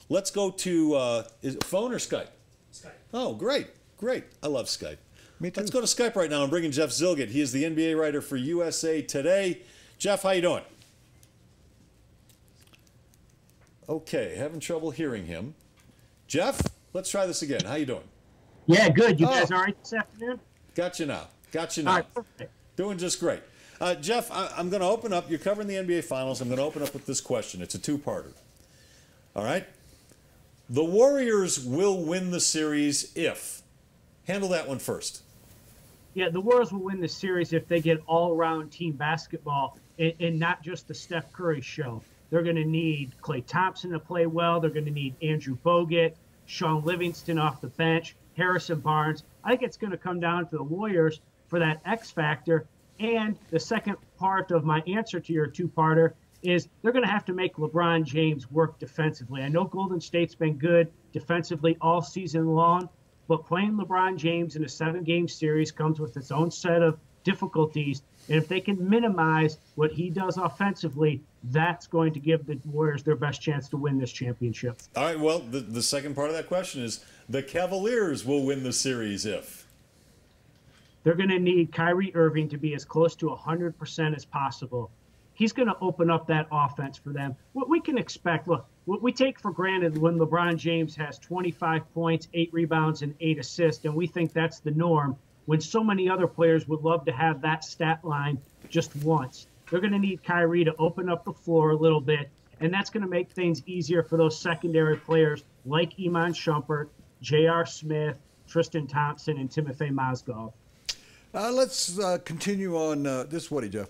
Let's go to is it phone or Skype? Skype. Oh, great, great. I love Skype. Me too. Let's go to Skype right now. I'm bringing Jeff Zillgitt. He is the NBA writer for USA Today. Jeff, how you doing? Okay, having trouble hearing him. Jeff, let's try this again. How you doing? Yeah, good. You guys all right this afternoon? Got you now. Got you now. All right, perfect. Doing just great. Jeff, I'm going to open up. You're covering the NBA Finals. I'm going to open up with this question. It's a two-parter. All right? The Warriors will win the series if. Handle that one first. Yeah, the Warriors will win the series if they get all-around team basketball and not just the Steph Curry show. They're going to need Klay Thompson to play well. They're going to need Andrew Bogut, Sean Livingston off the bench, Harrison Barnes. I think it's going to come down to the Warriors for that X factor. And the second part of my answer to your two-parter is they're going to have to make LeBron James work defensively. I know Golden State's been good defensively all season long, but playing LeBron James in a 7-game series comes with its own set of difficulties. And if they can minimize what he does offensively, that's going to give the Warriors their best chance to win this championship. All right, well, the second part of that question is the Cavaliers will win the series if. They're going to need Kyrie Irving to be as close to 100% as possible. He's going to open up that offense for them. What we can expect, look, what we take for granted when LeBron James has 25 points, 8 rebounds, and 8 assists, and we think that's the norm, when so many other players would love to have that stat line just once. They're going to need Kyrie to open up the floor a little bit, and that's going to make things easier for those secondary players like Iman Shumpert, J.R. Smith, Tristan Thompson, and Timofey Mozgov. Let's continue on this, Woody, Jeff.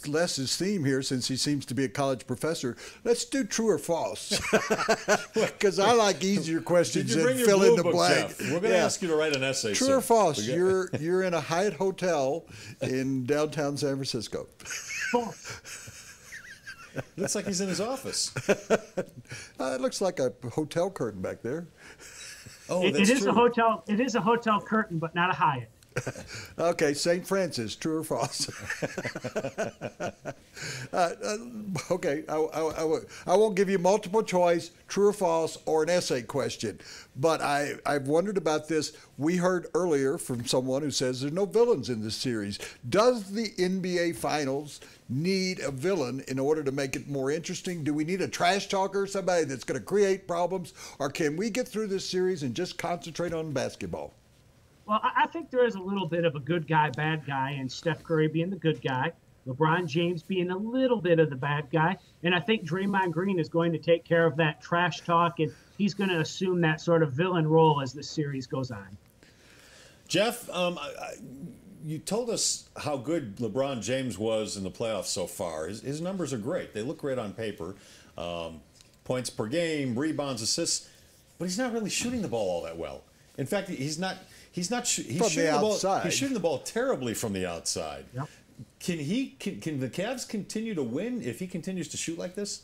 Les's theme here, since he seems to be a college professor, let's do true or false. Because I like easier questions than fill in the blank. Jeff? We're going to ask you to write an essay. True or false? You're in a Hyatt hotel in downtown San Francisco. False. Looks like he's in his office. It looks like a hotel curtain back there. Oh, it is a hotel. It is a hotel curtain, but not a Hyatt. Okay, St. Francis, true or false? Okay, I won't give you multiple choice, true or false, or an essay question. But I've wondered about this. We heard earlier from someone who says there's no villains in this series. Does the NBA Finals need a villain in order to make it more interesting? Do we need a trash talker, somebody that's going to create problems? Or can we get through this series and just concentrate on basketball? Well, I think there is a little bit of a good guy, bad guy, and Steph Curry being the good guy, LeBron James being a little bit of the bad guy, and I think Draymond Green is going to take care of that trash talk, and he's going to assume that sort of villain role as the series goes on. Jeff, you told us how good LeBron James was in the playoffs so far. His numbers are great. They look great on paper. Points per game, rebounds, assists, but he's not really shooting the ball all that well. In fact, he's shooting the ball terribly from the outside. Yep. Can the Cavs continue to win if he continues to shoot like this?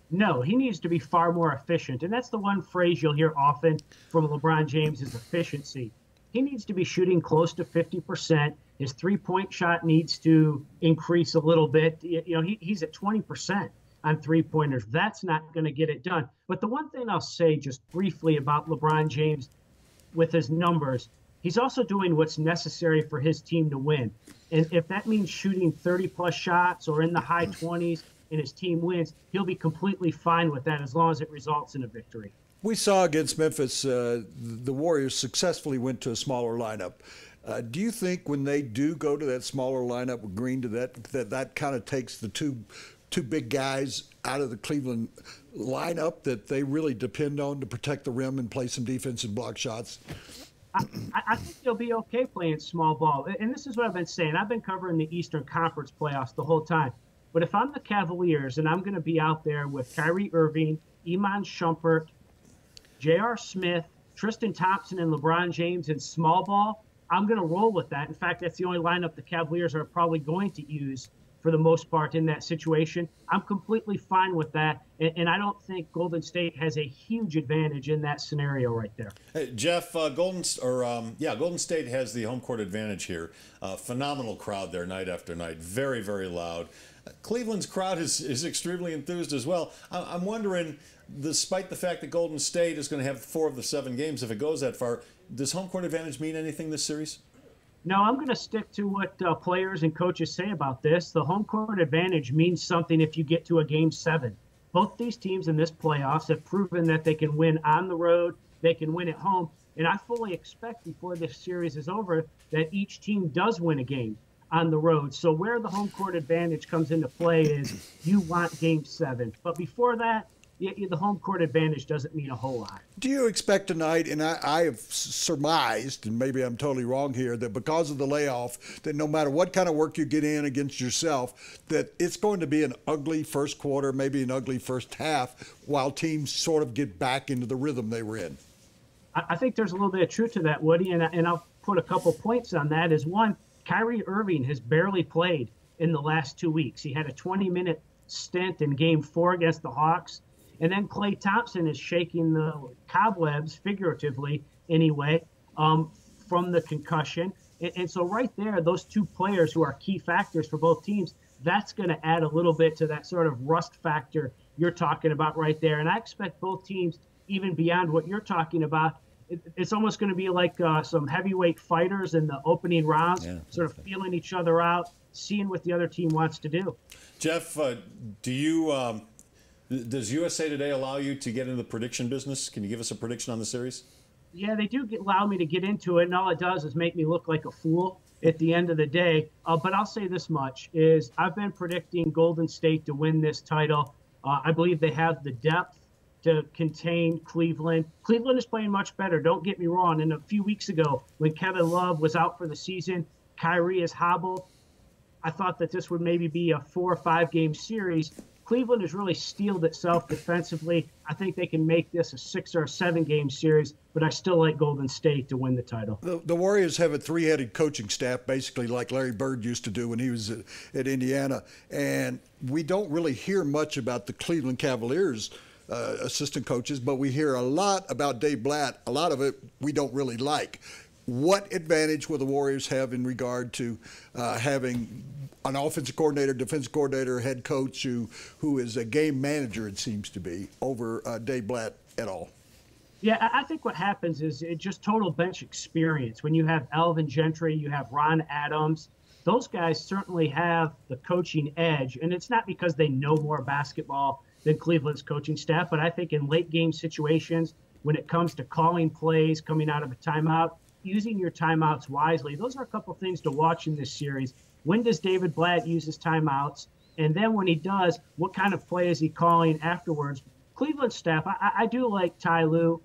No, he needs to be far more efficient. And that's the one phrase you'll hear often from LeBron James is efficiency. He needs to be shooting close to 50%. His three-point shot needs to increase a little bit. He's at 20% on three-pointers. That's not going to get it done. But the one thing I'll say just briefly about LeBron James with his numbers, he's also doing what's necessary for his team to win. And if that means shooting 30-plus shots or in the high 20s and his team wins, he'll be completely fine with that as long as it results in a victory. We saw against Memphis, the Warriors successfully went to a smaller lineup. Do you think when they do go to that smaller lineup with Green to that kind of takes the two big guys out of the Cleveland lineup that they really depend on to protect the rim and play some defense and block shots? I think they'll be okay playing small ball. And this is what I've been saying. I've been covering the Eastern Conference playoffs the whole time. But if I'm the Cavaliers and I'm going to be out there with Kyrie Irving, Iman Shumpert, J.R. Smith, Tristan Thompson, and LeBron James in small ball, I'm going to roll with that. In fact, that's the only lineup the Cavaliers are probably going to use for the most part in that situation. I'm completely fine with that, and I don't think Golden State has a huge advantage in that scenario right there. Hey, Jeff, Golden State has the home court advantage here. Phenomenal crowd there night after night, very, very loud. Cleveland's crowd is extremely enthused as well. I'm wondering, despite the fact that Golden State is going to have 4 of the 7 games if it goes that far, does home court advantage mean anything this series? No, I'm going to stick to what players and coaches say about this. The home court advantage means something if you get to a Game 7. Both these teams in this playoffs have proven that they can win on the road, they can win at home, and I fully expect before this series is over that each team does win a game on the road. So where the home court advantage comes into play is you want Game 7. But before that, the home court advantage doesn't mean a whole lot. Do you expect tonight, and I have surmised, and maybe I'm totally wrong here, that because of the layoff, that no matter what kind of work you get in against yourself, that it's going to be an ugly first quarter, maybe an ugly first half, while teams sort of get back into the rhythm they were in? I think there's a little bit of truth to that, Woody, and I'll put a couple points on that. Is one, Kyrie Irving has barely played in the last 2 weeks. He had a 20-minute stint in Game 4 against the Hawks. And then Klay Thompson is shaking the cobwebs, figuratively anyway, from the concussion. And so right there, those 2 players who are key factors for both teams, that's going to add a little bit to that sort of rust factor you're talking about right there. And I expect both teams, even beyond what you're talking about, it's almost going to be like some heavyweight fighters in the opening rounds, sort of feeling each other out, seeing what the other team wants to do. Jeff, does USA Today allow you to get into the prediction business? Can you give us a prediction on the series? Yeah, they do allow me to get into it, and all it does is make me look like a fool at the end of the day. But I'll say this much, is I've been predicting Golden State to win this title. I believe they have the depth to contain Cleveland. Cleveland is playing much better, don't get me wrong. And a few weeks ago, when Kevin Love was out for the season, Kyrie is hobbled. I thought that this would maybe be a 4 or 5 game series. Cleveland has really steeled itself defensively. I think they can make this a 6 or a 7 game series, but I still like Golden State to win the title. The Warriors have a 3-headed coaching staff, basically like Larry Bird used to do when he was at Indiana. And we don't really hear much about the Cleveland Cavaliers assistant coaches, but we hear a lot about Dave Blatt. A lot of it we don't really like. What advantage will the Warriors have in regard to having an offensive coordinator, defensive coordinator, head coach who is a game manager, it seems to be, over Dave Blatt at all? Yeah, I think what happens is it just total bench experience. When you have Alvin Gentry, you have Ron Adams, those guys certainly have the coaching edge. And it's not because they know more basketball than Cleveland's coaching staff, but I think in late game situations, when it comes to calling plays, coming out of a timeout, using your timeouts wisely, those are a couple things to watch in this series. When does David Blatt use his timeouts? And then when he does, what kind of play is he calling afterwards? Cleveland staff, I do like Ty Lue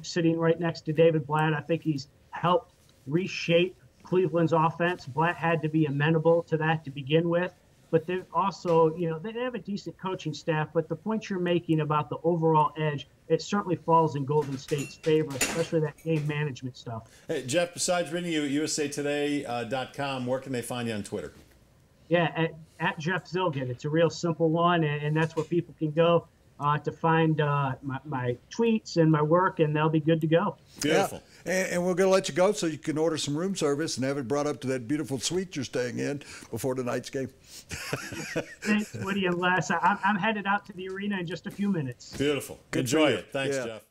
sitting right next to David Blatt. I think he's helped reshape Cleveland's offense. Blatt had to be amenable to that to begin with. But they've also, they have a decent coaching staff. But the point you're making about the overall edge, it certainly falls in Golden State's favor, especially that game management stuff. Hey, Jeff, besides reading you at usatoday.com, where can they find you on Twitter? Yeah, at Jeff Zillgitt. It's a real simple one, and that's where people can go to find my tweets and my work, and they'll be good to go. Beautiful. Yeah. And we're going to let you go so you can order some room service and have it brought up to that beautiful suite you're staying in before tonight's game. Thanks, Woody and Les. I'm headed out to the arena in just a few minutes. Beautiful. Enjoy it. Thanks, Jeff.